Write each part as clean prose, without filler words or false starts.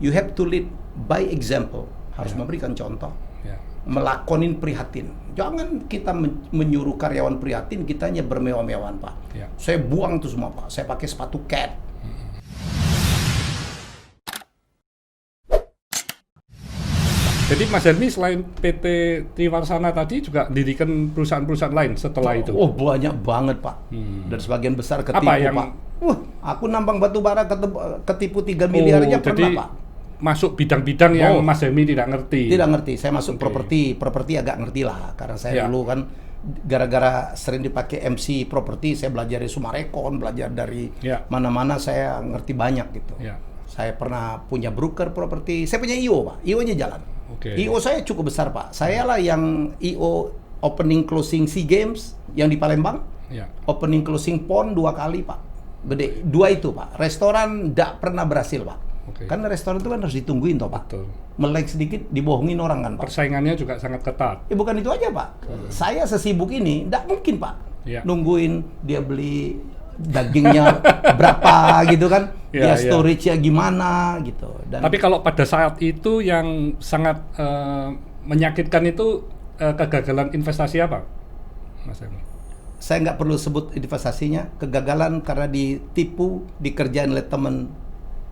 You have to lead by example. Harus memberikan contoh. Melakonin prihatin. Jangan kita menyuruh karyawan prihatin, kita hanya bermewah-mewahan, Pak. Saya buang itu semua, Pak. Saya pakai sepatu cat. Jadi Mas Helmi selain PT Triwarsana tadi juga dirikan perusahaan-perusahaan lain setelah itu? Oh, banyak banget, Pak. Dan sebagian besar ketipu, Pak. Aku nambang batu bara ketipu 3 miliar aja pernah, Pak. Masuk bidang-bidang yang Mas Helmi tidak ngerti? Tidak ngerti. Saya masuk properti agak ngerti lah. Karena saya dulu kan gara-gara sering dipakai MC properti, saya belajar dari Sumarekon, belajar dari mana-mana, saya ngerti banyak gitu. Saya pernah punya broker properti, saya punya IO, Pak. IO-nya jalan. IO saya cukup besar, Pak. Saya lah yang IO opening closing SEA Games yang di Palembang. Opening closing PON 2 kali, Pak. Gede. 2 itu, Pak. Restoran tidak pernah berhasil, Pak. Karena restoran itu kan harus ditungguin toh, Pak. Melek sedikit dibohongin orang kan, Pak. Persaingannya juga sangat ketat. Bukan itu aja, Pak. Saya sesibuk ini tidak mungkin, Pak. Nungguin dia beli dagingnya berapa gitu kan. Dia storage-nya gimana gitu. Tapi kalau pada saat itu yang sangat menyakitkan itu kegagalan investasi apa, Mas Helmi? Saya nggak perlu sebut investasinya. Kegagalan karena ditipu, dikerjain oleh teman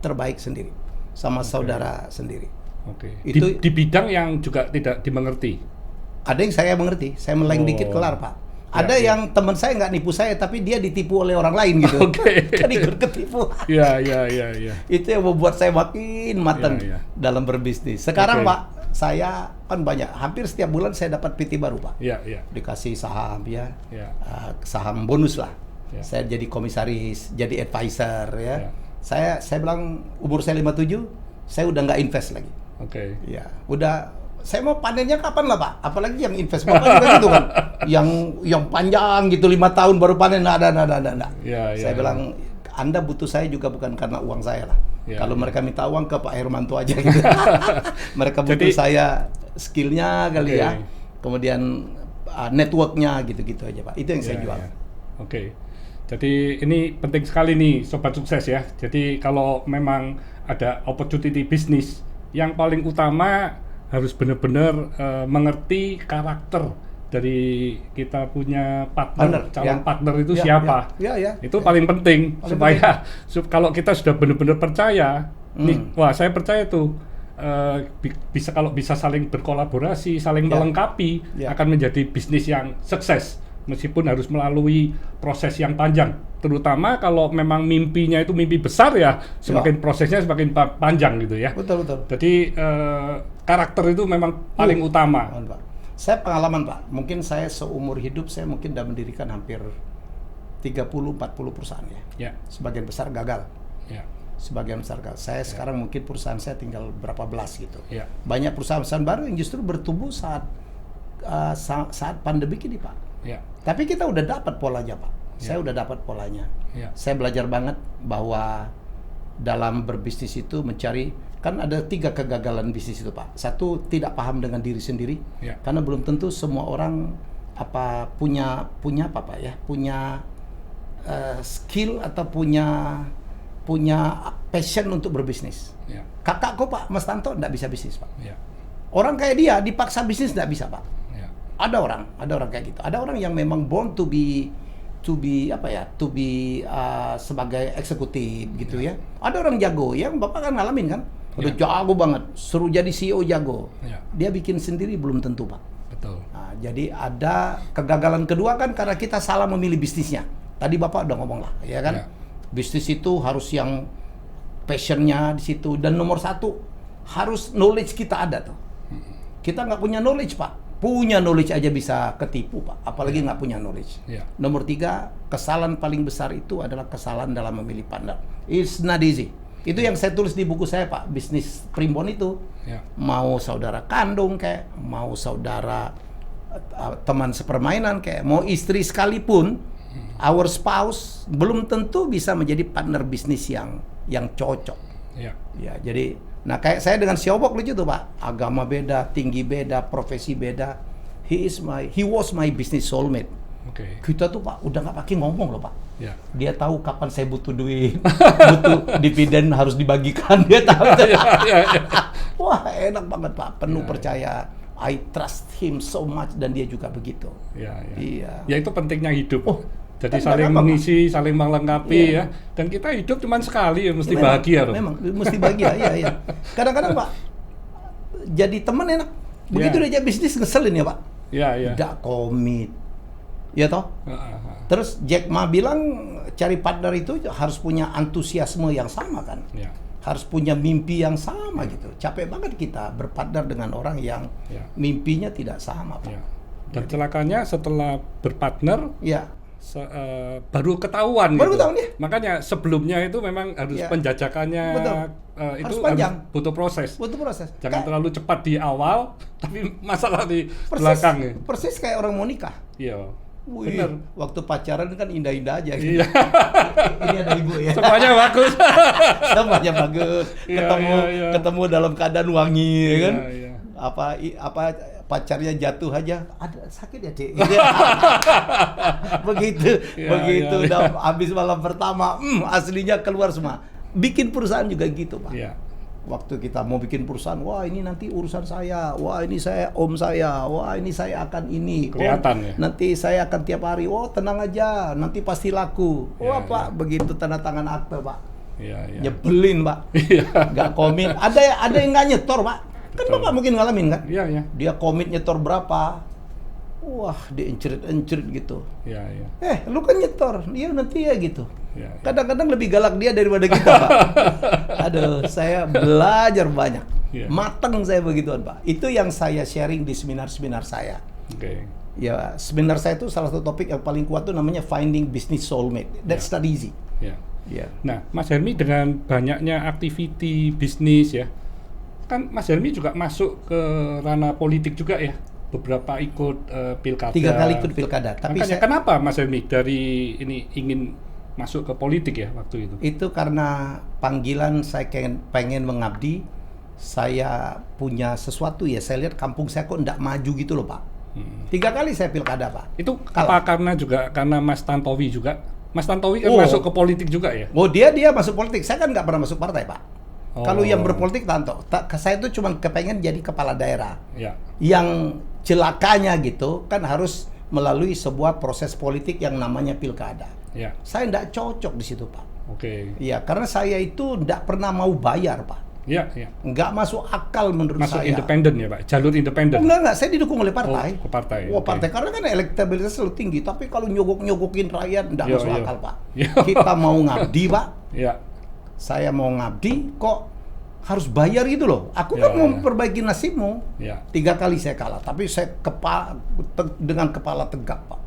terbaik sendiri sama saudara sendiri. Itu di bidang yang juga tidak dimengerti. Ada yang saya mengerti, saya meleng dikit kelar, Pak. Ada yang teman saya nggak nipu saya, tapi dia ditipu oleh orang lain gitu. Kan ikut ketipu. Itu yang membuat saya makin matang dalam berbisnis. Sekarang Pak, saya kan banyak, hampir setiap bulan saya dapat PT baru, Pak. Dikasih saham saham bonus lah. Saya jadi komisaris, jadi advisor ya. Saya bilang umur saya 57, saya udah nggak invest lagi. Udah. Saya mau panennya kapan lah, Pak? Apalagi yang invest Bapak juga gitu kan. Yang panjang gitu 5 tahun baru panen, ada. Saya bilang Anda butuh saya juga bukan karena uang saya lah. Kalau mereka minta uang ke Pak Hermanto aja gitu. Mereka butuh saya skillnya kali ya. Kemudian networknya gitu-gitu aja, Pak. Itu yang saya jual. Jadi ini penting sekali nih Sobat Sukses ya. Jadi kalau memang ada opportunity bisnis, yang paling utama harus benar-benar mengerti karakter dari kita punya partner, calon partner itu siapa. Itu paling penting supaya kalau kita sudah benar-benar percaya, nih, wah saya percaya tuh kalau bisa saling berkolaborasi, saling melengkapi, akan menjadi bisnis yang sukses. Meskipun harus melalui proses yang panjang, terutama kalau memang mimpinya itu mimpi besar ya, semakin prosesnya semakin panjang gitu ya. Betul. Jadi karakter itu memang paling utama. Saya pengalaman, Pak, mungkin saya seumur hidup saya mungkin sudah mendirikan hampir 30-40 perusahaan ya. Sebagian besar gagal. Sebagian besar gagal. Saya sekarang mungkin perusahaan saya tinggal berapa belas gitu. Banyak perusahaan baru yang justru bertumbuh saat pandemi ini, Pak. Tapi kita udah dapat polanya, Pak. Saya udah dapat polanya. Saya belajar banget bahwa dalam berbisnis itu mencari, kan ada 3 kegagalan bisnis itu, Pak. 1, tidak paham dengan diri sendiri, karena belum tentu semua orang punya apa, Pak ya, punya skill atau punya passion untuk berbisnis. Kakakku, Pak, Mas Tanto, nggak bisa bisnis, Pak. Orang kayak dia dipaksa bisnis nggak bisa, Pak. Ada orang kayak gitu. Ada orang yang memang born to be sebagai eksekutif gitu ya. Ada orang jago, yang Bapak kan ngalamin kan, udah jago banget, suruh jadi CEO jago. Dia bikin sendiri belum tentu, Pak. Betul. Nah, jadi ada kegagalan kedua kan karena kita salah memilih bisnisnya. Tadi Bapak udah ngomong lah, ya kan? Bisnis itu harus yang passionnya di situ, dan nomor 1 harus knowledge kita ada tuh. Kita nggak punya knowledge, Pak. Punya knowledge aja bisa ketipu, Pak. Apalagi nggak punya knowledge. Nomor 3, kesalahan paling besar itu adalah kesalahan dalam memilih partner. It's not easy. Itu yang saya tulis di buku saya, Pak. Bisnis Primbon itu. Mau saudara kandung kayak, mau saudara teman sepermainan kayak, mau istri sekalipun, our spouse belum tentu bisa menjadi partner bisnis yang cocok. Jadi nah kayak saya dengan Siobok lucu tuh, Pak. Agama beda, tinggi beda, profesi beda. He was my business soulmate. Kita tuh, Pak, udah nggak pakai ngomong loh, Pak. Ya. Dia tahu kapan saya butuh duit, butuh dividen harus dibagikan, dia tahu. Wah, enak banget Pak, penuh percaya. I trust him so much, dan dia juga begitu. Iya. Ya itu pentingnya hidup. Jadi saling mengisi, saling melengkapi ya. Dan kita hidup cuma sekali ya, mesti bahagia loh. Memang mesti bahagia, iya. Kadang-kadang Pak, jadi teman enak. Begitu dia jadi bisnis ngeselin ya Pak. Iya. Tidak komit. Ya toh? Terus Jack Ma bilang cari partner itu harus punya antusiasme yang sama kan? Ya. Harus punya mimpi yang sama gitu. Capek banget kita berpartner dengan orang yang mimpinya tidak sama Pak. Dan celakanya setelah berpartner, baru ketahuan. Baru gitu. ketahuan ya. Makanya sebelumnya itu memang harus penjajakannya itu harus panjang. Butuh proses. Jangan terlalu cepat di awal, tapi masalah di belakang. Persis kayak orang mau nikah. Iya. Bener. Waktu pacaran kan indah-indah aja gitu. Iya. Ini ada ibu ya. Semuanya bagus. Semuanya bagus. Ketemu dalam keadaan wangi, kan? Apa pacarnya jatuh aja, ada sakit ya Dek. begitu udah habis malam pertama, aslinya keluar semua. Bikin perusahaan juga gitu Pak. Waktu kita mau bikin perusahaan, wah ini nanti urusan saya, wah ini saya om saya, wah ini saya akan ini, kelihatan ya. Nanti saya akan tiap hari, tenang aja, nanti pasti laku. Pak, begitu tanda tangan akte Pak, nyebelin Pak, nggak komit. Ada yang nggak nyetor Pak, kan Bapak mungkin ngalamin kan? Dia komit nyetor berapa, wah dia encrit gitu. Lu kan nyetor, dia nanti ya gitu. Kadang-kadang lebih galak dia daripada kita Pak. Aduh, saya belajar banyak. Mateng saya begituan Pak. Itu yang saya sharing di seminar-seminar saya. Ya, seminar saya itu salah satu topik yang paling kuat tuh namanya Finding Business Soulmate. That's not easy. Nah, Mas Helmy dengan banyaknya aktiviti bisnis ya, kan Mas Helmy juga masuk ke ranah politik juga ya. Beberapa ikut pilkada. 3 kali ikut pilkada. Tapi kenapa Mas Helmy dari ini ingin masuk ke politik ya waktu itu? Itu karena panggilan saya pengen mengabdi. Saya punya sesuatu ya. Saya lihat kampung saya kok enggak maju gitu loh Pak. 3 kali saya pilkada Pak. Itu apa karena Mas Tantowi juga? Mas Tantowi kan masuk ke politik juga ya? Dia masuk politik. Saya kan nggak pernah masuk partai Pak. Kalau yang berpolitik Tanto, saya itu cuma kepengen jadi kepala daerah. Yang celakanya gitu kan harus melalui sebuah proses politik yang namanya pilkada. Saya nggak cocok di situ Pak. Iya, karena saya itu nggak pernah mau bayar Pak. Nggak masuk akal menurut saya. Masuk independen ya Pak, jalur independen. Enggak, saya didukung oleh partai. Ke partai. Partai karena kan elektabilitas selalu tinggi. Tapi kalau nyogokin rakyat nggak masuk akal Pak. Kita mau ngabdi Pak. Saya mau ngabdi kok harus bayar gitu loh. Aku kan mau memperbaiki nasibmu. 3 kali saya kalah, tapi saya dengan kepala tegak Pak.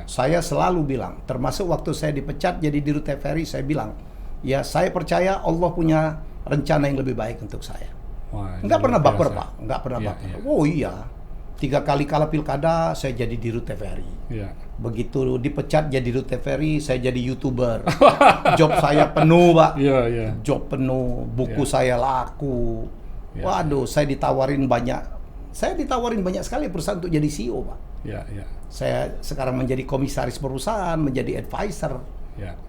Saya selalu bilang, termasuk waktu saya dipecat jadi dirut TVRI, saya bilang, ya saya percaya Allah punya rencana yang lebih baik untuk saya. Nggak pernah baper Pak, nggak pernah baper. Oh iya, 3 kali kalah pilkada, saya jadi dirut TVRI. Begitu dipecat jadi dirut TVRI, saya jadi YouTuber. Job saya penuh Pak, job penuh, buku saya laku. Waduh, saya ditawarin banyak sekali perusahaan untuk jadi CEO Pak. Saya sekarang menjadi komisaris perusahaan, menjadi advisor.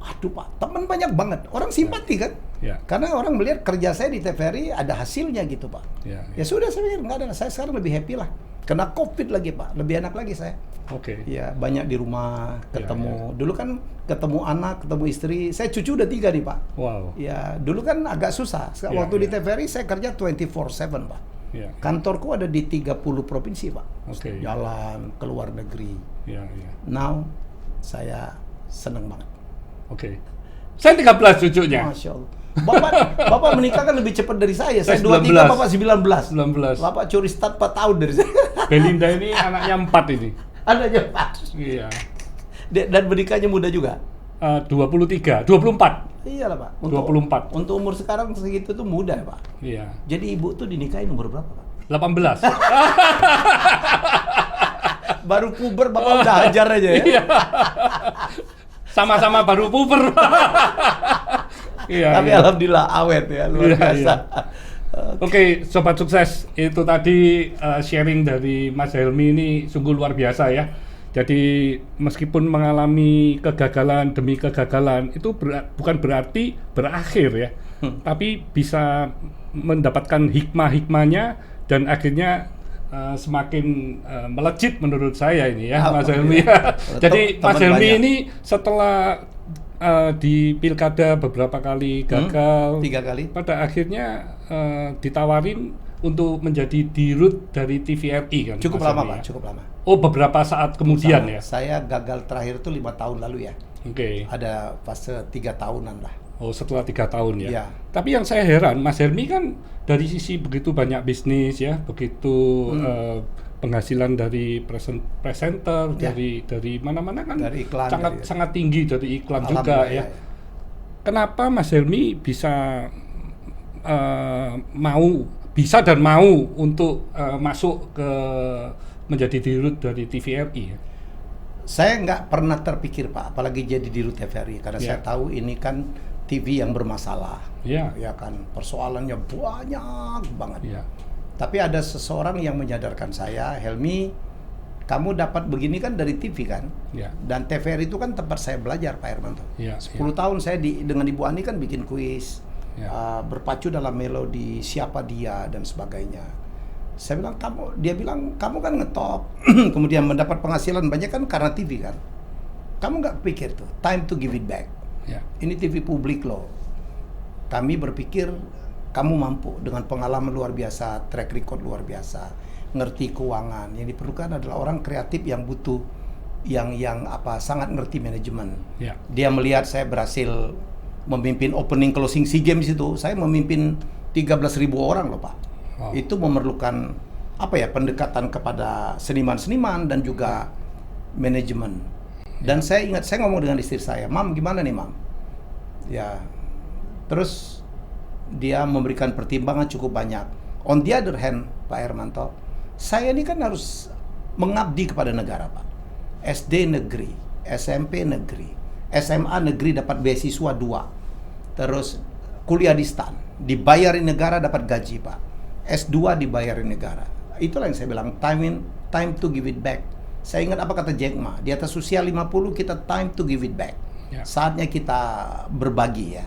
Aduh Pak, teman banyak banget, orang simpati kan? Karena orang melihat kerja saya di TVRI ada hasilnya gitu Pak. Ya sudah, saya pikir nggak ada, saya sekarang lebih happy lah. Kena COVID lagi Pak, lebih enak lagi saya. Ya banyak di rumah, ketemu. Dulu kan ketemu anak, ketemu istri. Saya cucu udah 3 nih Pak. Ya dulu kan agak susah. Waktu di TVRI saya kerja 24/7 Pak. Kantorku ada di 30 provinsi Pak. Jalan ke luar negeri. Now saya seneng banget. Saya 13 cucunya. Masya Allah. Bapak menikah kan lebih cepat dari saya. Saya 23, Bapak 19. Bapak curi start 4 tahun dari saya. Belinda ini anaknya 4 ini. Anaknya 4. Iya. Dan menikahnya muda juga. 24. Iyalah Pak. 24. Untuk umur sekarang segitu tuh muda ya Pak. Jadi ibu tuh dinikahin umur berapa Pak? 18. Baru puber Bapak udah hajar aja ya. Sama-sama baru puber. Tapi alhamdulillah awet ya, luar biasa. Oke, Sobat Sukses, itu tadi sharing dari Mas Helmy ini sungguh luar biasa ya. Jadi meskipun mengalami kegagalan demi kegagalan itu bukan berarti berakhir ya, tapi bisa mendapatkan hikmah-hikmahnya dan akhirnya semakin melejit menurut saya ini ya, Mas Helmy. Jadi Mas Helmy ini setelah di pilkada beberapa kali gagal, 3 kali. Pada akhirnya ditawarin untuk menjadi dirut dari TVRI kan? Cukup lama Pak, cukup lama. Oh, beberapa saat kemudian ya? Saya gagal terakhir itu 5 tahun lalu ya. Oke. Ada fase 3 tahunan lah. Oh, setelah 3 tahun ya? Ya. Tapi yang saya heran, Mas Helmy kan dari sisi begitu banyak bisnis ya, begitu penghasilan dari presenter, ya. dari mana-mana kan dari iklan, sangat tinggi dari iklan juga ya. Kenapa Mas Helmy bisa mau untuk masuk ke menjadi dirut dari TVRI? Saya nggak pernah terpikir Pak, apalagi jadi dirut TVRI karena saya tahu ini kan TV yang bermasalah, ya kan persoalannya banyak banget. Tapi ada seseorang yang menyadarkan saya, Helmy, kamu dapat begini kan dari TV kan, dan TVRI itu kan tempat saya belajar Pak Hermanto. 10 tahun saya dengan Ibu Ani kan bikin kuis, berpacu dalam melodi siapa dia dan sebagainya. Saya bilang dia bilang kamu kan ngetop, kemudian mendapat penghasilan banyak kan karena TV kan. Kamu nggak pikir tuh, time to give it back. Ini TV publik loh. Kami berpikir kamu mampu dengan pengalaman luar biasa, track record luar biasa, ngerti keuangan. Yang diperlukan adalah orang kreatif yang butuh, yang sangat ngerti manajemen. Dia melihat saya berhasil memimpin opening closing SEA Games itu, saya memimpin 13.000 orang loh Pak. Itu memerlukan pendekatan kepada seniman-seniman dan juga manajemen. Dan saya ingat saya ngomong dengan istri saya, Mam gimana nih Mam? Ya, terus dia memberikan pertimbangan cukup banyak. On the other hand, Pak Hermanto, saya ini kan harus mengabdi kepada negara Pak. SD negeri, SMP negeri, SMA negeri dapat beasiswa 2. Terus kuliah di STAN, dibayarin negara dapat gaji Pak. S2 dibayarin negara. Itulah yang saya bilang, time to give it back. Saya ingat apa kata Jack Ma, di atas usia 50 kita time to give it back. Saatnya kita berbagi ya.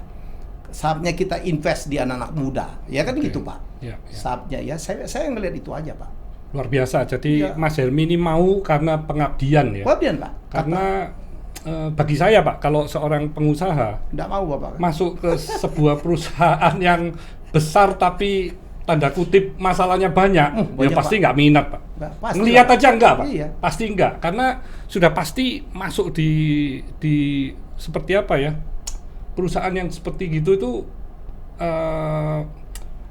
Saatnya kita invest di anak-anak muda. Ya kan gitu Pak. Saatnya ya, saya ngelihat itu aja Pak. Luar biasa. Jadi Mas Helmy ini mau karena pengabdian ya. Pengabdian Pak. Karena bagi saya Pak, kalau seorang pengusaha nggak mau Bapak masuk ke sebuah perusahaan yang besar tapi tanda kutip masalahnya banyak, ya pasti nggak minat Pak. Ngelihat aja enggak Pak. Pasti enggak, karena sudah pasti masuk di seperti apa ya, perusahaan yang seperti gitu itu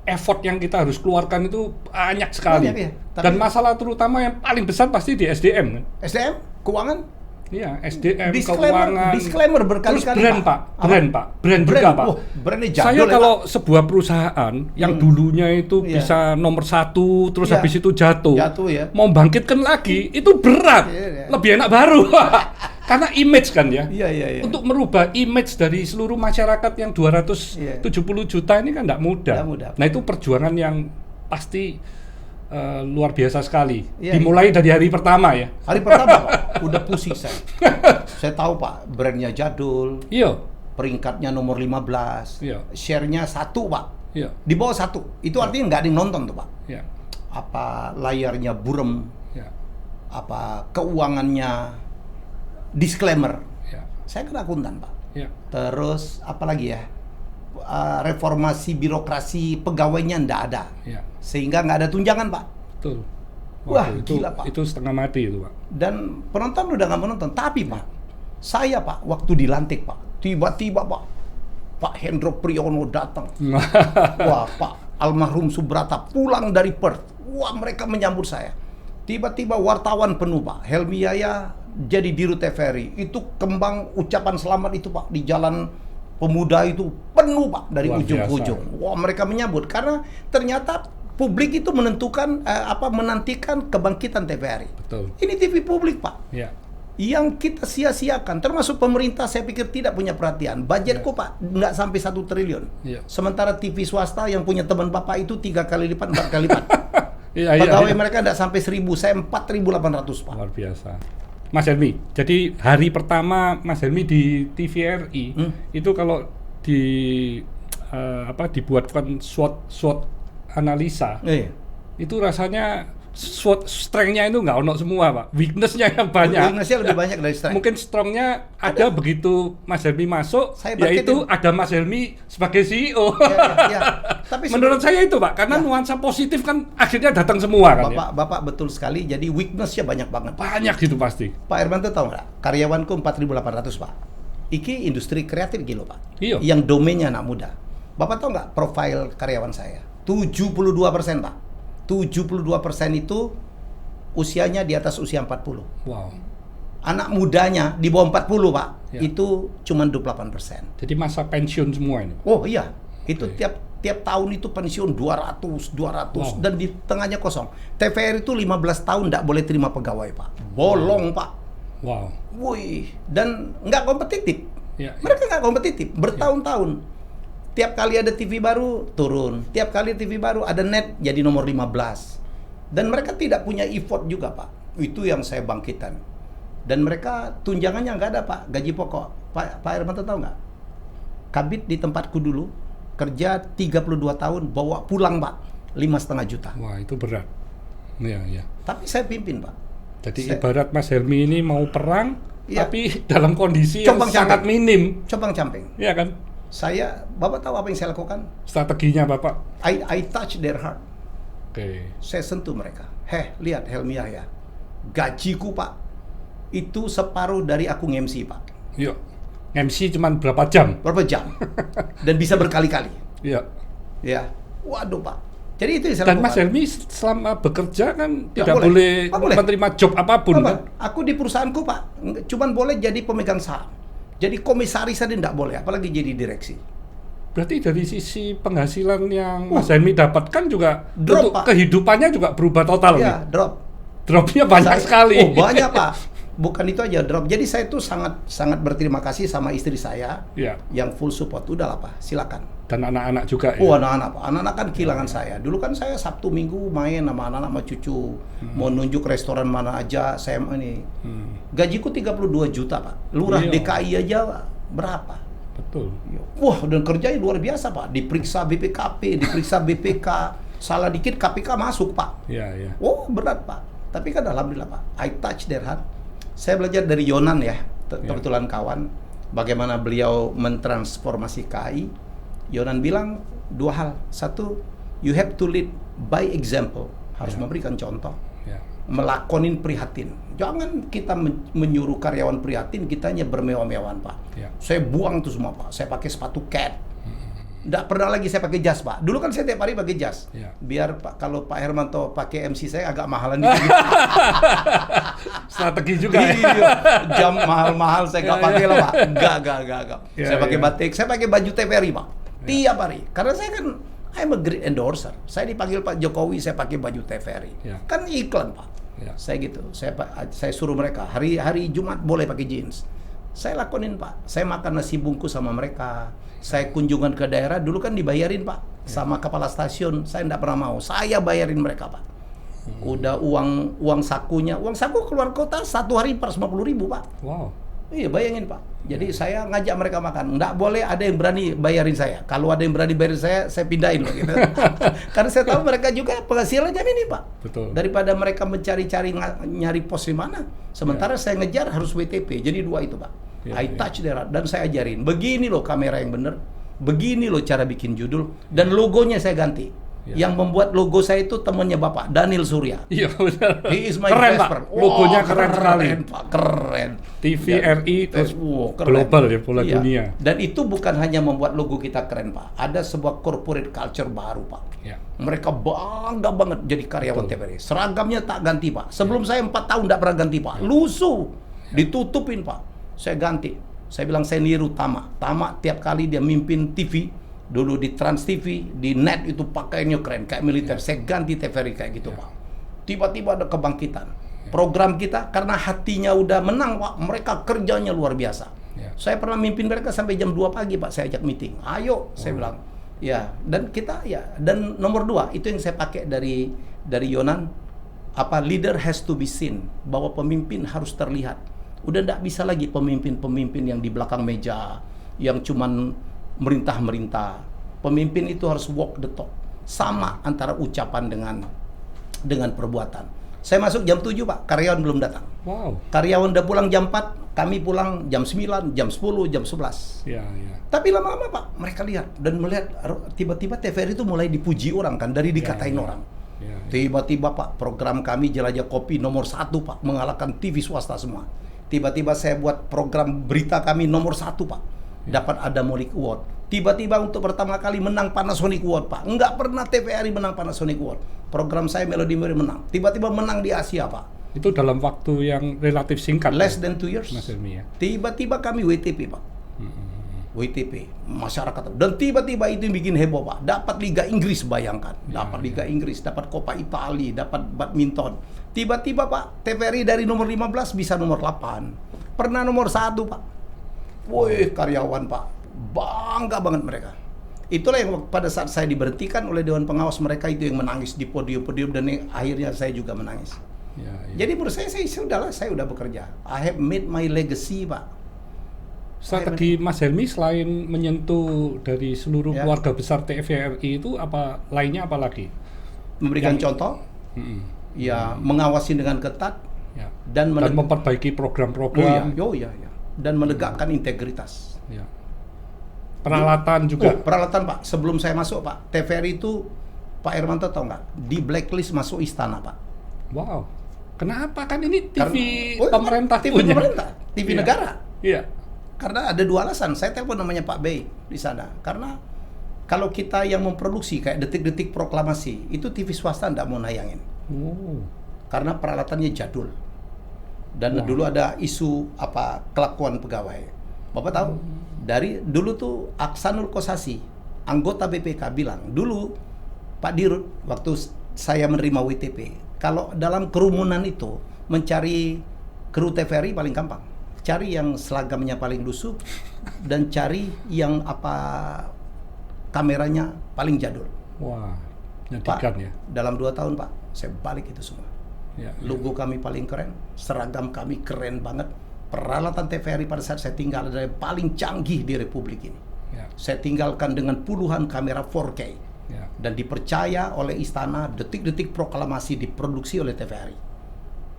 effort yang kita harus keluarkan itu banyak sekali. Dan masalah terutama yang paling besar pasti di SDM kan. SDM, keuangan. Iya, SDM, keuangan. Disclaimer berkali-kali. Terus brand Pak, brand juga Pak. Brandnya jadul. Saya kalau sebuah perusahaan yang dulunya itu bisa nomor 1, terus habis itu jatuh ya. Mau bangkitkan lagi itu berat. Lebih enak baru Pak. Karena image kan ya. Untuk merubah image dari seluruh masyarakat yang 270 juta ini kan tidak mudah. Nah itu perjuangan yang pasti luar biasa sekali. Dimulai dari hari pertama ya. Hari pertama Pak, udah pusing saya. Saya tahu Pak, brandnya jadul. Peringkatnya nomor 15. Share-nya 1 Pak. Di bawah 1. Itu artinya nggak ada yang nonton tuh Pak. Apa layarnya burem. Apa keuangannya disclaimer. Saya kan akuntan Pak. Terus apa lagi ya? Reformasi birokrasi pegawainya ndak ada, sehingga nggak ada tunjangan Pak. Betul. Wah gila Pak. Itu setengah mati itu Pak. Dan penonton udah nggak menonton. Tapi Pak, saya Pak waktu dilantik Pak, tiba-tiba Pak Hendro Priyono datang. Wah Pak almarhum Subrata pulang dari Perth. Wah mereka menyambut saya. Tiba-tiba wartawan penuh Pak. Helmy Yahya jadi dirut TVRI. Itu kembang ucapan selamat itu Pak di Jalan Pemuda itu penuh Pak dari ujung ke ujung. Wah mereka menyambut karena ternyata publik itu menantikan kebangkitan TVRI. Betul. Ini TV publik Pak. Yang kita sia-siakan, termasuk pemerintah saya pikir tidak punya perhatian. Budget kok Pak nggak sampai 1 triliun. Sementara TV swasta yang punya teman Bapak itu 3 kali lipat, 4 kali lipat. Pegawai mereka nggak sampai 1.000, saya 4.800 Pak. Luar biasa. Mas Helmi, jadi hari pertama Mas Helmi di TVRI itu kalau dibuatkan SWOT analisa, itu rasanya SWOT strength-nya itu nggak ono semua, Pak. Weakness-nya yang banyak. Weakness-nya lebih banyak dari strength. Mungkin strong-nya ada begitu Mas Helmi masuk, yaitu ada Mas Helmi sebagai CEO. Ya. Tapi menurut saya itu, Pak, karena nuansa positif kan akhirnya datang semua kan. Bapak betul sekali. Jadi weakness-nya banyak banget. Banyak gitu pasti. Pak Hermanto tahu nggak? Karyawanku 4.800, Pak. Iki industri kreatif gitu, Pak. Iya. Yang domainnya anak muda. Bapak tahu nggak profil karyawan saya? 72%, Pak. 72% itu usianya di atas usia 40. Wow. Anak mudanya di bawah 40, Pak. Itu cuma 28%. Jadi masa pensiun semua ini. Oh iya. Itu tiap tahun itu pensiun 200 wow. Dan di tengahnya kosong. TVRI itu 15 tahun enggak boleh terima pegawai, Pak. Bolong, Pak. Wow. Wih, dan nggak kompetitif. Mereka nggak kompetitif bertahun-tahun. Tiap kali ada TV baru, turun. Tiap kali TV baru ada net, jadi nomor 15. Dan mereka tidak punya effort juga, Pak. Itu yang saya bangkitkan. Dan mereka tunjangannya nggak ada, Pak. Gaji pokok. Pak Hermanto tahu nggak? Kabit di tempatku dulu, kerja 32 tahun, bawa pulang, Pak. 5,5 juta. Wah, itu berat. Iya. Tapi saya pimpin, Pak. Jadi ibarat Mas Helmi ini mau perang, tapi dalam kondisi yang sangat minim. Compang-camping. Iya kan? Bapak tahu apa yang saya lakukan? Strateginya Bapak? I touch their heart. Saya sentuh mereka. Lihat Helmi Yahya. Gajiku, Pak, itu separuh dari aku nge-MC, Pak. Iya. MC cuman berapa jam? Berapa jam? Dan bisa berkali-kali. Iya. Ya. Waduh, Pak. Jadi itu yang saya lakukan. Dan Mas Helmi selama bekerja kan tidak boleh menerima job apapun kan? Aku di perusahaanku, Pak, cuman boleh jadi pemegang saham. Jadi komisaris saja tidak boleh, apalagi jadi direksi. Berarti dari sisi penghasilan yang Mas Helmi dapatkan juga drop, untuk Pak. Kehidupannya juga berubah total. Iya, drop. Dropnya banyak sekali. Oh, banyak, Pak. Bukan itu aja drop. Jadi saya tuh sangat berterima kasih sama istri saya yang full support. Udahlah, Pak, silakan. Dan anak-anak juga ya? Oh, anak-anak, Pak. Anak-anak kan kehilangan saya. Dulu kan saya Sabtu Minggu main sama anak-anak sama cucu. Mau nunjuk restoran mana aja, saya ini. Gajiku 32 juta, Pak. Lurah DKI aja berapa? Betul. Wah, dan kerjanya luar biasa, Pak. Diperiksa BPKP, diperiksa BPK. Salah dikit KPK masuk, Pak. Iya. Oh, berat, Pak. Tapi kan alhamdulillah, Pak. I touch their heart. Saya belajar dari Yonan ya, kebetulan kawan. Bagaimana beliau mentransformasi KAI. Yonan bilang 2 hal. 1, you have to lead by example. Harus memberikan contoh. Melakonin prihatin. Jangan kita menyuruh karyawan prihatin, kita hanya bermewah-mewahan, Pak. Saya buang itu semua, Pak. Saya pakai sepatu cat. Nggak pernah lagi saya pakai jas, Pak. Dulu kan saya tiap hari pakai jas. Biar Pak, kalau Pak Hermanto pakai MC saya agak mahalan dikit. Strategi juga. Jam mahal-mahal saya nggak pakai lah, Pak. Enggak. Saya pakai batik, saya pakai baju TVRI, Pak. Tiap hari. Karena saya kan I'm a great endorser. Saya dipanggil Pak Jokowi, saya pakai baju TVRI. Kan iklan, Pak. Saya gitu. Saya suruh mereka hari Jumat boleh pakai jeans. Saya lakonin, Pak. Saya makan nasi bungkus sama mereka. Saya kunjungan ke daerah, dulu kan dibayarin, Pak. Sama kepala stasiun, saya enggak pernah mau. Saya bayarin mereka, Pak. Udah uang sakunya. Uang saku keluar kota 1 hari 450.000, Pak. Wow. Iya, bayangin, Pak. Jadi saya ngajak mereka makan. Nggak boleh ada yang berani bayarin saya. Kalau ada yang berani bayarin saya pindahin loh. Gitu. Karena saya tahu mereka juga penghasilannya ini, Pak. Betul. Daripada mereka mencari-cari nyari pos di mana. Sementara saya ngejar harus WTP. Jadi 2 itu, Pak. I touch their heart. Dan saya ajarin. Begini loh kamera yang bener. Begini loh cara bikin judul. Dan logonya saya ganti. Yang membuat logo saya itu temannya Bapak Daniel Surya. Iya, benar. He is my keren, best Pak. Logonya keren sekali. Pak, keren. TVRI terus global ya, pola dunia. Dan itu bukan hanya membuat logo kita keren, Pak. Ada sebuah corporate culture baru, Pak. Mereka bangga banget jadi karyawan TVRI. Seragamnya tak ganti, Pak. Sebelum saya 4 tahun tidak pernah ganti, Pak. Lusuh. Ditutupin, Pak. Saya ganti. Saya bilang saya niru Tama. Tama tiap kali dia mimpin TV. Dulu di Trans TV, di net itu pakainya keren, kayak militer. Saya ganti TVRI kayak gitu, Pak. Tiba-tiba ada kebangkitan. Program kita, karena hatinya udah menang, Pak, mereka kerjanya luar biasa. Saya pernah mimpin mereka sampai jam 2 pagi, Pak. Saya ajak meeting. Ayo, saya bilang. Dan kita, dan nomor 2, itu yang saya pakai dari Yonan. leader has to be seen, bahwa pemimpin harus terlihat. Udah nggak bisa lagi pemimpin-pemimpin yang di belakang meja, yang cuman merintah-merintah. Pemimpin itu harus walk the talk. Sama antara ucapan dengan perbuatan. Saya masuk jam 7 Pak, karyawan belum datang. Wow. Karyawan udah pulang jam 4, kami pulang jam 9, jam 10, jam 11. Ya, ya. Tapi lama-lama Pak, mereka lihat dan melihat tiba-tiba TVRI itu mulai dipuji orang kan, dari dikatain orang. Ya, ya. Tiba-tiba Pak, program kami Jelajah Kopi nomor 1 Pak, mengalahkan TV swasta semua. Tiba-tiba saya buat program berita kami nomor 1 Pak, dapat Adamonic Award. Tiba-tiba untuk pertama kali menang Panasonic Award Pak. Enggak pernah TVRI menang Panasonic Award. Program saya Melody Merry menang. Tiba-tiba menang di Asia Pak. Itu dalam waktu yang relatif singkat. Less than 2 years. Mas Helmy, ya. Tiba-tiba kami WTP Pak. WTP, masyarakat. Dan tiba-tiba itu yang bikin heboh Pak. Dapat Liga Inggris, bayangkan. Dapat Liga Inggris, dapat Coppa Italia, dapat badminton. Tiba-tiba Pak, TVRI dari nomor 15 bisa nomor 8. Pernah nomor 1 Pak. Woi, karyawan Pak. Bangga banget mereka. Itulah yang pada saat saya diberhentikan oleh Dewan Pengawas, mereka itu yang menangis di podium-podium, dan akhirnya saya juga menangis. Ya, ya. Jadi menurut saya sudah bekerja. I have made my legacy Pak. Strategi Mas Helmy selain menyentuh dari seluruh keluarga besar TVRI itu lainnya apa lagi? Memberikan contoh, ya mengawasi dengan ketat, ya. Dan memperbaiki program-program. Ya. Dan menegakkan integritas. Ya. Peralatan juga. Peralatan Pak. Sebelum saya masuk Pak, TVRI itu Pak Hermanto tahu nggak? Di blacklist masuk istana Pak. Wow. Kenapa? Kan ini TV pemerintah TV punya. Pemerintah, TV negara. Iya. Karena ada 2 alasan. Saya telepon namanya Pak Bey di sana. Karena kalau kita yang memproduksi kayak detik-detik proklamasi, itu TV swasta nggak mau nayangin. Karena peralatannya jadul. Dan dulu ada isu kelakuan pegawai. Bapak tahu? Dari dulu tuh Aksanul Kossasi, anggota BPK bilang, dulu Pak Dirut waktu saya menerima WTP, kalau dalam kerumunan itu mencari kru TVRI paling gampang. Cari yang seragamnya paling lusuh dan cari yang kameranya paling jadul. Wah, nyedihkan ya. Dalam 2 tahun Pak, saya balik itu semua. Ya, logo kami paling keren, seragam kami keren banget. Peralatan TVRI pada saat saya tinggal adalah paling canggih di Republik ini. Ya. Saya tinggalkan dengan puluhan kamera 4K. Ya. Dan dipercaya oleh istana, detik-detik proklamasi diproduksi oleh TVRI.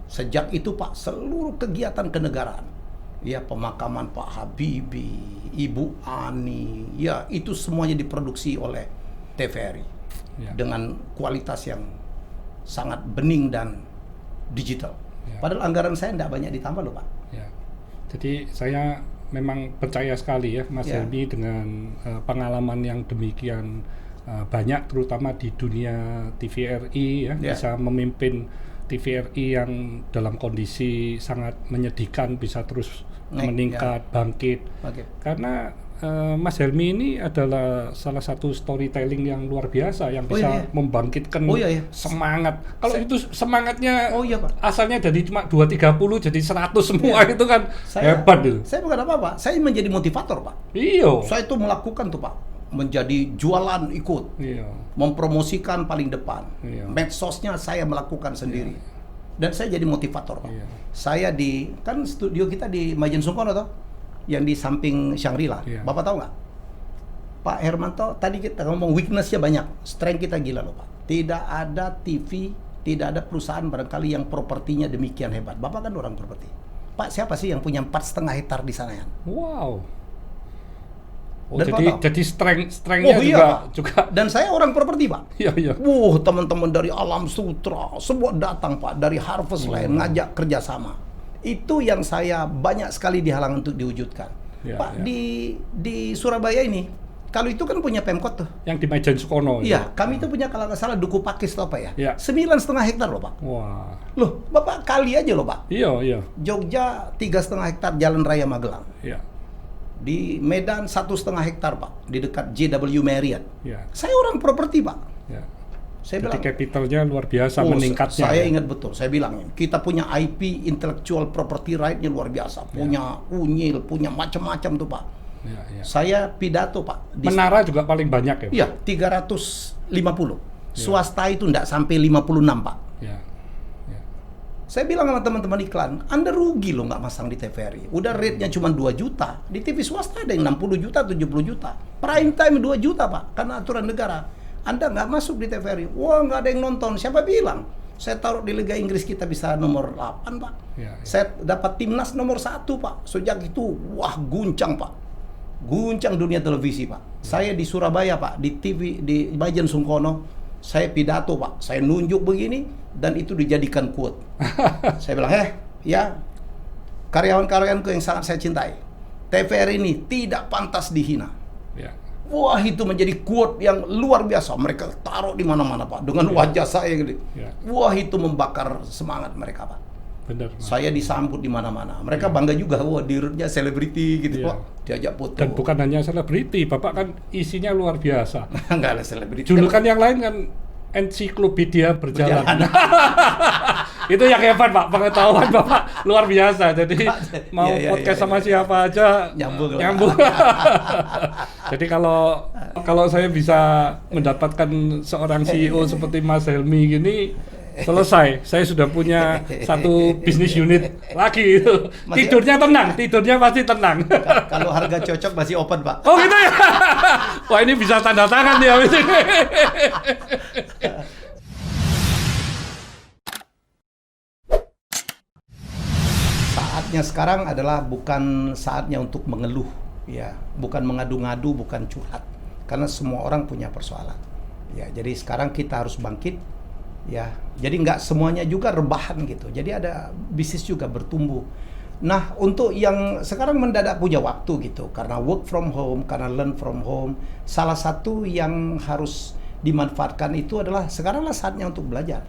Sejak itu Pak, seluruh kegiatan kenegaraan, ya pemakaman Pak Habibie, Ibu Ani, ya itu semuanya diproduksi oleh TVRI. Ya. Dengan kualitas yang sangat bening dan digital. Ya. Padahal anggaran saya tidak banyak ditambah loh Pak. Ya. Jadi saya memang percaya sekali ya Mas Helmy dengan pengalaman yang demikian banyak, terutama di dunia TVRI ya, bisa memimpin TVRI yang dalam kondisi sangat menyedihkan bisa terus meningkat, bangkit. Karena Mas Helmy ini adalah salah satu storytelling yang luar biasa yang bisa membangkitkan semangat. Kalau itu semangatnya Pak, asalnya dari cuma 230 jadi 100 semua itu kan hebat itu. Saya bukan apa-apa, saya menjadi motivator Pak. Iya. Saya itu melakukan tuh Pak, menjadi jualan ikut, mempromosikan paling depan, medsosnya saya melakukan sendiri, dan saya jadi motivator Pak. Saya kan studio kita di Majen Sungkono toh, yang di samping Shangri-La. Bapak tahu nggak? Pak Hermanto, tadi kita ngomong weakness-nya banyak, strength kita gila loh Pak. Tidak ada TV, tidak ada perusahaan barangkali yang propertinya demikian hebat. Bapak kan orang properti. Pak, siapa sih yang punya 4,5 hektar di sana ya? Wow. Dan jadi strength-nya juga. Dan saya orang properti Pak. Iya. Teman-teman dari Alam Sutra semua datang Pak, dari Harvest Land ngajak kerjasama. Itu yang saya banyak sekali dihalang untuk diwujudkan. Pak, di Surabaya ini, kalau itu kan punya Pemkot tuh. Yang di Majen Sukono. Iya, kami itu punya kalau nggak salah Duku Pakis atau apa ya? 9,5 hektar loh Pak. Wah. Loh, Bapak kali aja loh Pak. Iya. Jogja 3,5 hektar Jalan Raya Magelang. Iya. Di Medan 1,5 hektar Pak, di dekat JW Marriott. Saya orang properti Pak. Saya jadi bilang, capitalnya luar biasa meningkatnya. Saya ingat betul, saya bilang kita punya IP, intellectual property right-nya luar biasa, punya unyil, punya macam-macam tuh Pak. Saya pidato Pak. Menara juga paling banyak ya Pak? Iya, 350. Swasta itu enggak sampai 56 Pak. Saya bilang sama teman-teman iklan, Anda rugi loh nggak masang di TVRI. Udah rate-nya cuma 2 juta. Di TV swasta ada yang 60 juta, 70 juta. Prime time 2 juta, Pak, karena aturan negara. Anda nggak masuk di TVRI. Wah, nggak ada yang nonton. Siapa bilang? Saya taruh di Liga Inggris kita bisa nomor 8, Pak. Ya. Saya dapat timnas nomor 1, Pak. Sejak itu, wah, guncang, Pak. Guncang dunia televisi, Pak. Saya di Surabaya, Pak, di TV, di Majen Sungkono. Saya pidato, Pak. Saya nunjuk begini dan itu dijadikan quote. Saya bilang, ya, karyawan-karyawanku yang sangat saya cintai, TVRI ini tidak pantas dihina. Ya. Wah, itu menjadi quote yang luar biasa. Mereka taruh di mana-mana, Pak, dengan wajah saya gitu. Ya. Wah, itu membakar semangat mereka, Pak. Benar. Saya disambut di mana-mana. Mereka bangga juga, wah, dirutnya selebriti gitu, Pak. Diajak foto. Dan bukan hanya selebriti, Bapak kan isinya luar biasa. Enggak ada selebriti. Julukan yang lain kan ensiklopedia berjalan. Itu yang hebat, Pak. Pengetahuan Bapak luar biasa. Jadi mau podcast sama siapa aja nyambung. Jadi kalau saya bisa mendapatkan seorang CEO seperti Mas Helmi gini, selesai, saya sudah punya satu bisnis unit lagi itu. Tidurnya tenang, tidurnya pasti tenang. Kalau harga cocok masih open, Pak. Oh gitu ya? Wah, ini bisa tanda tangan ya. Saatnya sekarang adalah bukan saatnya untuk mengeluh, ya, bukan mengadu-ngadu, bukan curhat, karena semua orang punya persoalan. Ya, jadi sekarang kita harus bangkit. Ya, jadi nggak semuanya juga rebahan gitu. Jadi ada bisnis juga bertumbuh. Nah, untuk yang sekarang mendadak punya waktu gitu, karena work from home, karena learn from home, salah satu yang harus dimanfaatkan itu adalah sekaranglah saatnya untuk belajar.